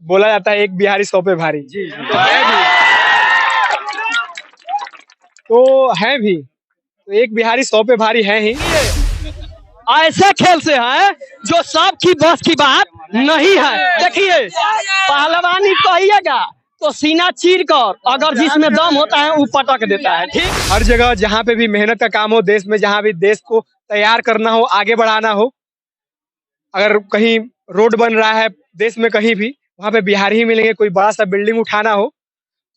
बोला जाता है एक बिहारी 100 पे भारी। जी तो है भी। तो है भी। तो एक बिहारी 100 पे भारी है ही। ऐसे खेल से है जो सबकी बस की बात नहीं है। देखिए पहलवानी कहिएगा तो सीना चीर कर अगर जिसमें दम होता है वो पटक देता है। ठीक, हर जगह जहाँ पे भी मेहनत का काम हो, देश में जहाँ भी देश को तैयार करना हो, आगे बढ़ाना हो, अगर कहीं रोड बन रहा है देश में कहीं भी, वहाँ पे बिहारी ही मिलेंगे। कोई बड़ा सा बिल्डिंग उठाना हो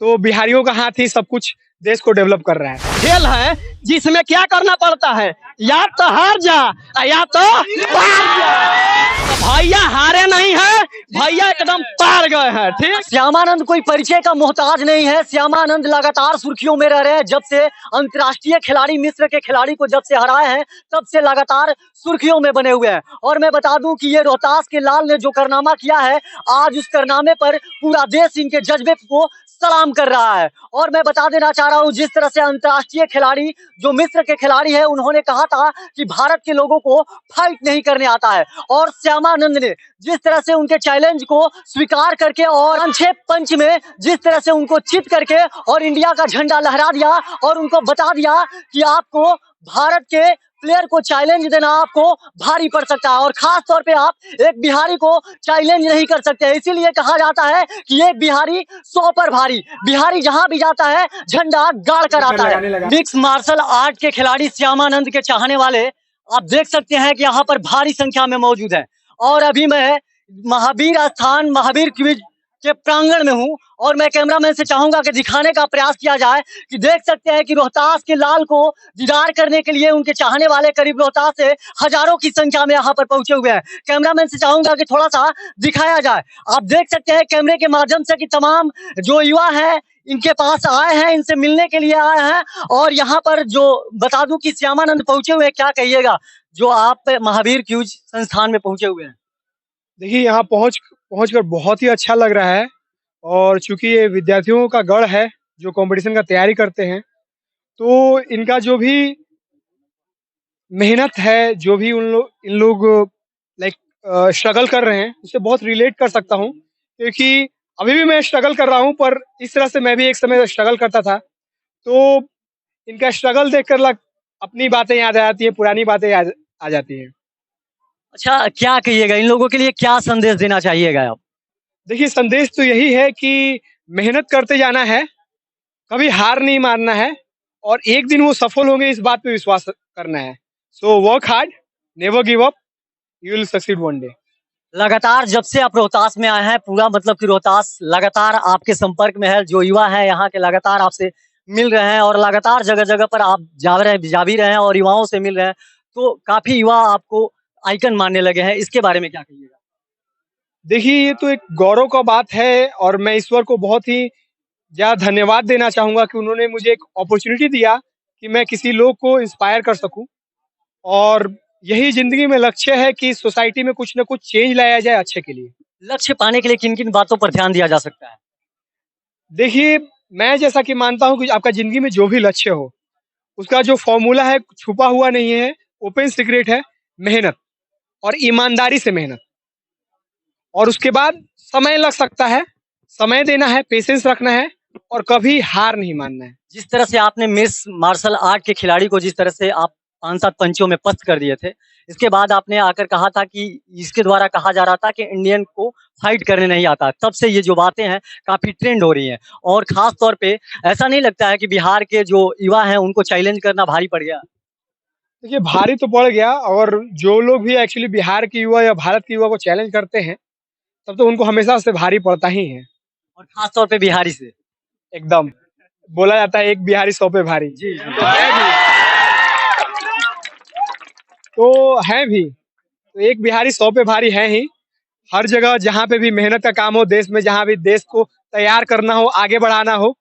तो बिहारियों का हाथ ही सब कुछ देश को डेवलप कर रहा है। खेल है जिसमें क्या करना पड़ता है, या तो हार जा या तो पार जा। तो भैया हारे नहीं है, भैया एकदम पार गए हैं। ठीक, श्यामानंद कोई परिचय का मोहताज नहीं है। श्यामानंद लगातार सुर्खियों में रह रहे हैं। जब से अंतर्राष्ट्रीय खिलाड़ी मिस्र के खिलाड़ी को जब से हराए हैं तब से लगातार सुर्खियों में बने हुए हैं। और मैं बता दूं कि ये रोहतास के लाल ने जो कारनामा किया है, आज उस कारनामे पर पूरा देश इनके जज्बे को सलाम कर रहा है। और मैं बता देना चाह रहा हूँ, जिस तरह से अंतर्राष्ट्रीय खिलाड़ी जो मिस्र के खिलाड़ी है, उन्होंने कहा था कि भारत के लोगों को फाइट नहीं करने आता है, और श्यामानंद ने जिस तरह से उनके चैलेंज को स्वीकार करके और 5-6 पंच में जिस तरह से उनको चित करके और इंडिया का झंडा लहरा दिया और उनको बता दिया कि आपको भारत के प्लेयर को चैलेंज देना आपको भारी पड़ सकता है, और खास तौर पे आप एक बिहारी को चैलेंज नहीं कर सकते। इसीलिए कहा जाता है कि एक बिहारी 100 पर भारी। बिहारी जहां भी जाता है झंडा गाड़ कर आता है। मिक्स मार्शल आर्ट के खिलाड़ी श्यामानंद के चाहने वाले आप देख सकते हैं कि यहाँ पर भारी संख्या में मौजूद है। और अभी मैं महावीर स्थान महावीर क्विज के प्रांगण में हूँ, और मैं कैमरामैन से चाहूंगा कि दिखाने का प्रयास किया जाए कि देख सकते हैं कि रोहतास के लाल को दीदार करने के लिए उनके चाहने वाले करीब रोहतास से हजारों की संख्या में यहाँ पर पहुंचे हुए हैं। कैमरामैन से चाहूंगा कि थोड़ा सा दिखाया जाए। आप देख सकते हैं कैमरे के माध्यम से कि तमाम जो युवा है इनके पास आए हैं, इनसे मिलने के लिए आए हैं। और यहाँ पर जो बता दूं कि श्यामानंद पहुंचे हुए हैं, क्या कहिएगा जो आप महावीर क्यूज संस्थान में पहुंचे हुए हैं? देखिए यहाँ पहुँच कर बहुत ही अच्छा लग रहा है। और चूंकि ये विद्यार्थियों का गढ़ है जो कंपटीशन का तैयारी करते हैं, तो इनका जो भी मेहनत है, जो भी इन लोग लाइक स्ट्रगल कर रहे हैं, उससे बहुत रिलेट कर सकता हूँ। क्योंकि अभी भी मैं स्ट्रगल कर रहा हूँ, पर इस तरह से मैं भी एक समय स्ट्रगल करता था। तो इनका स्ट्रगल देखकर अपनी बातें याद आ जाती है, पुरानी बातें याद आ जाती हैं। अच्छा, क्या कहिएगा इन लोगों के लिए, क्या संदेश देना चाहिएगा आप? देखिए संदेश तो यही है कि मेहनत करते जाना है, कभी हार नहीं मानना है, और एक दिन वो सफल होंगे इस बात पे विश्वास करना है। So work hard, never give up, you will succeed one day. लगातार जब से आप रोहतास में आए हैं, पूरा मतलब कि रोहतास लगातार आपके संपर्क में है। जो युवा है यहाँ के लगातार आपसे मिल रहे हैं, और लगातार जगह जगह पर आप जा भी रहे हैं और युवाओं से मिल रहे हैं। तो काफी युवा आपको आइकन मानने लगे हैं, इसके बारे में क्या कहिएगा? देखिए ये तो एक गौरव का बात है, और मैं ईश्वर को बहुत ही ज़्यादा धन्यवाद देना चाहूँगा कि उन्होंने मुझे एक अपॉर्चुनिटी दिया कि मैं किसी लोग को इंस्पायर कर सकूँ। और यही ज़िंदगी में लक्ष्य है कि सोसाइटी में कुछ न कुछ चेंज लाया जाए अच्छे के लिए। लक्ष्य पाने के लिए किन किन बातों पर ध्यान दिया जा सकता है? देखिए, मैं जैसा कि मानता हूँ कि आपका ज़िंदगी में जो भी लक्ष्य हो, उसका जो फ़ॉर्मूला है छुपा हुआ नहीं है, ओपन सीक्रेट है, मेहनत और ईमानदारी से मेहनत। और उसके बाद समय लग सकता है, समय देना है, पेशेंस रखना है, और कभी हार नहीं मानना है। जिस तरह से आपने मिस मार्शल आर्ट के खिलाड़ी को जिस तरह से आप 5-7 पंचों में पस्त कर दिए थे, इसके बाद आपने आकर कहा था कि इसके द्वारा कहा जा रहा था कि इंडियन को फाइट करने नहीं आता। तब से ये जो बातें हैं काफी ट्रेंड हो रही हैं, और खास तौर पे ऐसा नहीं लगता है कि बिहार के जो युवा हैं उनको चैलेंज करना भारी पड़ गया? देखिए भारी तो पड़ गया, और जो लोग भी एक्चुअली बिहार के युवा या भारत के युवा को चैलेंज करते हैं, तब तो उनको हमेशा से भारी पड़ता ही है। और खास तौर पे बिहारी से। एकदम। बोला जाता है एक बिहारी 100 पे भारी। जी। तो है भी। तो है भी। तो एक बिहारी 100 पे भारी है ही। हर जगह जहाँ पे भी मेहनत का काम हो, देश में जहाँ भी देश को तैयार करना हो, आगे बढ़ाना हो,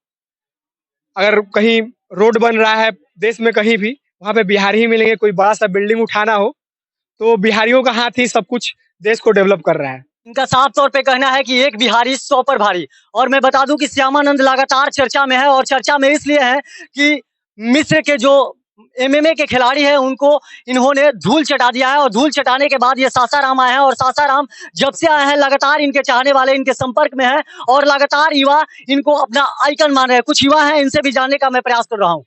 अगर कहीं रोड बन रहा है देश में कहीं भी, वहाँ पे बिहारी ही मिलेंगे। कोई बड़ा सा बिल्डिंग उठाना हो तो बिहारियों का हाथ ही सब कुछ देश को डेवलप कर रहा है। इनका साफ तौर पे कहना है कि एक बिहारी 100 पर भारी। और मैं बता दूं कि श्यामानंद लगातार चर्चा में है, और चर्चा में इसलिए है कि मिस्र के जो एमएमए के खिलाड़ी है, उनको इन्होंने धूल चटा दिया है। और धूल चटाने के बाद ये सासाराम आए हैं, और सासाराम जब से आए हैं लगातार इनके चाहने वाले इनके संपर्क में है, और लगातार युवा इनको अपना आइकन मान रहे हैं। कुछ युवा हैं, इनसे भी जानने का मैं प्रयास कर रहा हूँ।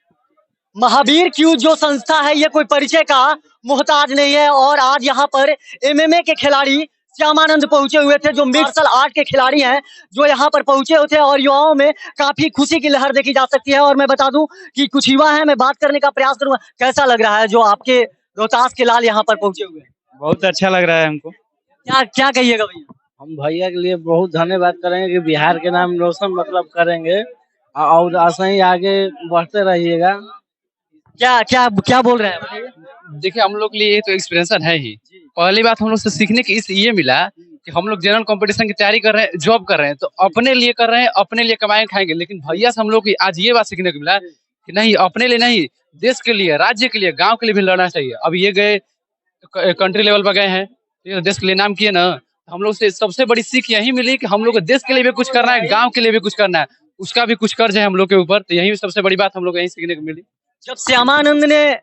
महावीर क्यूज जो संस्था है, ये कोई परिचय का मोहताज नहीं है। और आज यहाँ पर एमएमए के खिलाड़ी श्यामानंद पहुंचे हुए थे, जो मार्शल आर्ट के खिलाड़ी हैं, जो यहाँ पर पहुंचे हुए थे। और युवाओं में काफी खुशी की लहर देखी जा सकती है। और मैं बता दूं कि कुछ युवा हैं, मैं बात करने का प्रयास करूंगा। कैसा लग रहा है जो आपके रोहतास के लाल यहाँ पर पहुंचे हुए हैं? बहुत अच्छा लग रहा है हमको। क्या क्या कहिएगा भैया? हम भैया के लिए बहुत धन्यवाद करेंगे कि बिहार के नाम रोशन मतलब करेंगे, और ऐसे ही आगे बढ़ते रहिएगा। क्या क्या क्या बोल रहे हैं बताइए? देखिए, हम लोग के लिए ये तो एक्सपीरियंस है ही। पहली बात हम लोग से सीखने की ये मिला कि हम लोग जनरल कंपटीशन की तैयारी कर रहे हैं, जॉब कर रहे हैं, तो अपने लिए कर रहे हैं, अपने लिए कमाएंगे खाएंगे। लेकिन भैया से हम लोग की आज ये बात सीखने को मिला कि नहीं, अपने लिए नहीं, देश के लिए, राज्य के लिए, गांव के लिए भी लड़ना चाहिए। अब ये गए कंट्री लेवल पर गए हैं, देश के लिए नाम किए ना। हम लोग से सबसे बड़ी सीख यही मिली कि हम लोग को देश के लिए भी कुछ करना है, गाँव के लिए भी कुछ करना है, उसका भी कुछ कर्ज है हम लोग के ऊपर। तो यही सबसे बड़ी बात हम लोग यही सीखने को मिली। जब श्यामानंद ने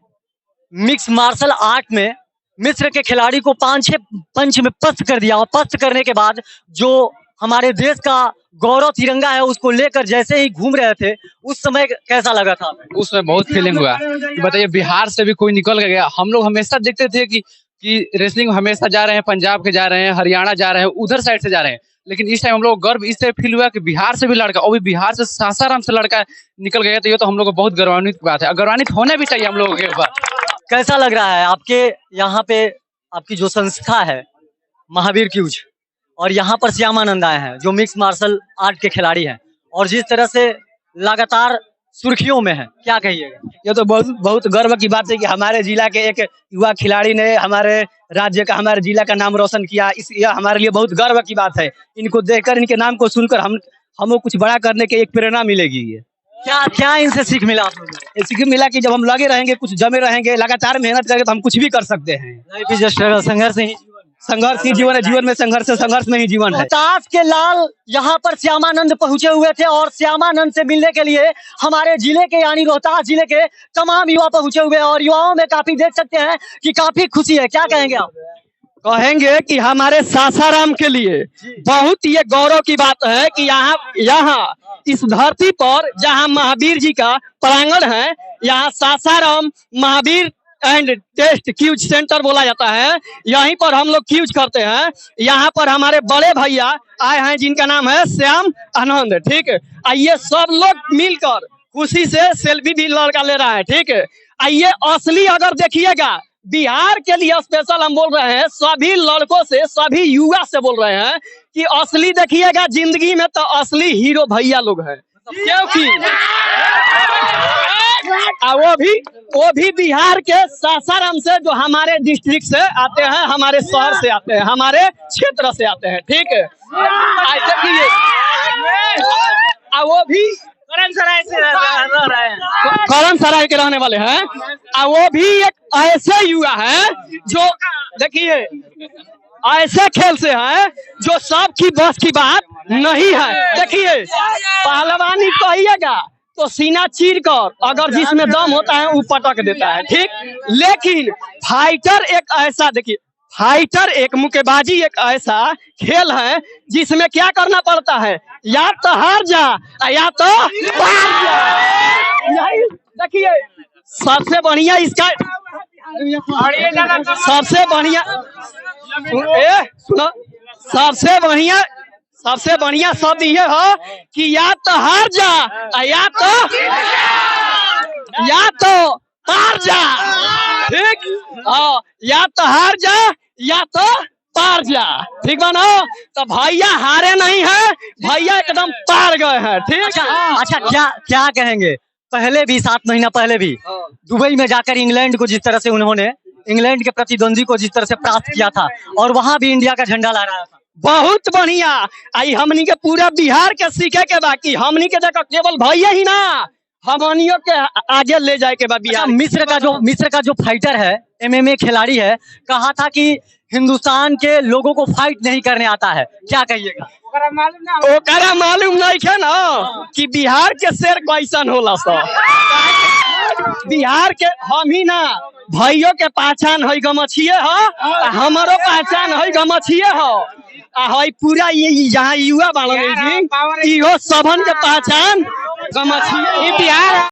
मिक्स मार्शल आर्ट में मिस्र के खिलाड़ी को 5-6 पंच में पस्त कर दिया, और पस्त करने के बाद जो हमारे देश का गौरव तिरंगा है उसको लेकर जैसे ही घूम रहे थे, उस समय कैसा लगा था? उसमें बहुत फीलिंग हुआ कि बताइए, बिहार से भी कोई निकल गया। हम लोग हमेशा देखते थे कि रेसलिंग हमेशा जा रहे हैं, पंजाब के जा रहे हैं, हरियाणा जा रहे हैं, उधर साइड से जा रहे हैं। लेकिन इस टाइम हम लोग गर्व इससे फील हुआ कि बिहार से भी लड़का, और भी बिहार से सासाराम से लड़का निकल गया। तो ये तो हम लोग को बहुत गौरवान्वित बात है, गौरवान्वित होना भी चाहिए हम लोगों के ऊपर। कैसा लग रहा है आपके यहाँ पे, आपकी जो संस्था है महावीर क्यूज, और यहाँ पर श्यामानंद आए हैं जो मिक्स मार्शल आर्ट के खिलाड़ी हैं, और जिस तरह से लगातार सुर्खियों में है, क्या कहिएगा? ये तो बहुत बहुत गर्व की बात है कि हमारे जिला के एक युवा खिलाड़ी ने हमारे राज्य का, हमारे जिला का नाम रोशन किया। यह हमारे लिए बहुत गर्व की बात है। इनको देखकर, इनके नाम को सुनकर हमको कुछ बड़ा करने की एक प्रेरणा मिलेगी। ये क्या क्या इनसे सीख मिला आप लोगों को? सीख मिला कि जब हम लगे रहेंगे, कुछ जमे रहेंगे, लगातार मेहनत करेंगे, तो हम कुछ भी कर सकते हैं। लाइफ इज स्ट्रगल, संघर्ष ही संघर्ष ही जीवन है, जीवन में संघर्ष है, संघर्ष में ही जीवन है। रोहतास के लाल यहाँ पर श्यामानंद पहुंचे हुए थे, और श्यामानंद से मिलने के लिए हमारे जिले के, यानी रोहतास जिले के तमाम युवा पहुंचे हुए हैं। और युवाओं में काफी देख सकते हैं कि काफी खुशी है। क्या कहेंगे आप? कहेंगे कि हमारे सासाराम के लिए बहुत ये गौरव की बात है कि यहाँ इस धरती पर जहाँ महावीर जी का प्रांगण है, यहाँ सासाराम महावीर एंड टेस्ट क्यूज सेंटर बोला जाता है। यहीं पर हम लोग क्यूज करते हैं। यहाँ पर हमारे बड़े भैया आए हैं जिनका नाम है श्याम आनंद, ठीक है। आइए सब लोग मिलकर खुशी से सेल्फी भी लड़का ले रहा है, ठीक है। आइए असली अगर देखिएगा, बिहार के लिए स्पेशल हम बोल रहे हैं, सभी लड़कों से, सभी युवा से बोल रहे हैं कि असली देखिएगा जिंदगी में, तो असली हीरो भैया लोग हैं। क्योंकि वो भी बिहार के सासाराम से, जो हमारे डिस्ट्रिक्ट से आते हैं, हमारे शहर से आते हैं, हमारे क्षेत्र से आते हैं, ठीक है। वो भी करम सराय के रहने वाले हैं, और वो भी एक ऐसे युवा हैं जो देखिए ऐसे खेल से हैं जो सबकी बस की बात नहीं है। देखिए, पहलवानी कहिएगा तो सीना चीर कर, अगर जिसमें दम होता है वो पटक देता है, ठीक। लेकिन फाइटर एक ऐसा, देखिए फाइटर एक मुक्केबाजी एक ऐसा खेल है जिसमें क्या करना पड़ता है, या तो हार जा या तो हार जा। देखिए सबसे बढ़िया इसका, सबसे बढ़िया सुनो, सबसे बढ़िया शब्द ये है कि या तो हार जा या तो पार जा, ठीक। या तो हार जा या तो पार जा, ठीक बा ना। तो भैया हारे नहीं है, भैया एकदम पार गए हैं, ठीक। अच्छा, क्या कहेंगे? पहले भी 7 महीना पहले भी दुबई में जाकर इंग्लैंड को जिस तरह से उन्होंने, इंग्लैंड के प्रतिद्वंदी को जिस तरह से परास्त किया था, और वहां भी इंडिया का झंडा लहराया था। बहुत बढ़िया। आई हमनी के पूरा बिहार के सीखे के बाकी, हमनी के देखो केवल भैया ही ना, हमनियों के आगे ले जाए के बाद बिहार। मिस्र का जो फाइटर है, एमएमए खिलाड़ी है, कहा था कि हिंदुस्तान के लोगों को फाइट नहीं करने आता है। क्या कहिएगा? ओकरा मालूम नहीं है ना कि बिहार के शेर कैसन होला। सब बिहार के हम ही ना भाइयों के पहचान है गमछिए हो, हमारो पहचान है गमछिए हो, है पूरा ये यहाँ युवा बालन जी इहो सबन के पहचान गमछिए। बिहार